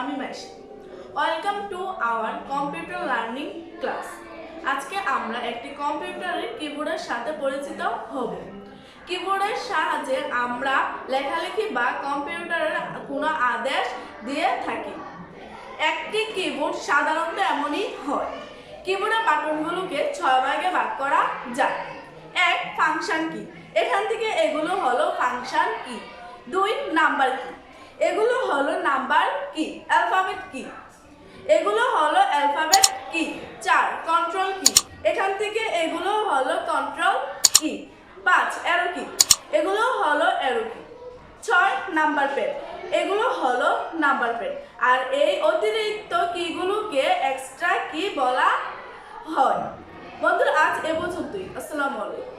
আমি Maisha. Welcome to our computer learning class. আজকে আমরা একটি কম্পিউটারের কিবোর্ডের সাথে পরিচিত হব। কিবোর্ডের সাহায্যে আমরা লেখালেখি বা কম্পিউটারের কোনো আদেশ দিয়ে থাকি। একটি কিবোর্ড সাধারণত এমনই হয়। কিবোর্ডের বাটনগুলোকে 6 ভাগে ভাগ করা যায়। 1. ফাংশন কি, এখান থেকে এগুলো হলো ফাংশন কি। 2. নাম্বার কি, এগুলো হলো নাম্বার কি। অ্যালফাবেট কি, এগুলো হলো অ্যালফাবেট কি। 4. কন্ট্রোল কি, এখান থেকে এগুলো হলো কন্ট্রোল কি। 5. অ্যারো কি, এগুলো হলো অ্যারো কি। 6. নাম্বার প্যাড, এগুলো হলো নাম্বার প্যাড। আর এই অতিরিক্ত কিগুলোকে এক্সট্রা কি বলা হয়। বন্ধুরা, আজ এ পর্যন্তই। আসসালামু আলাইকুম।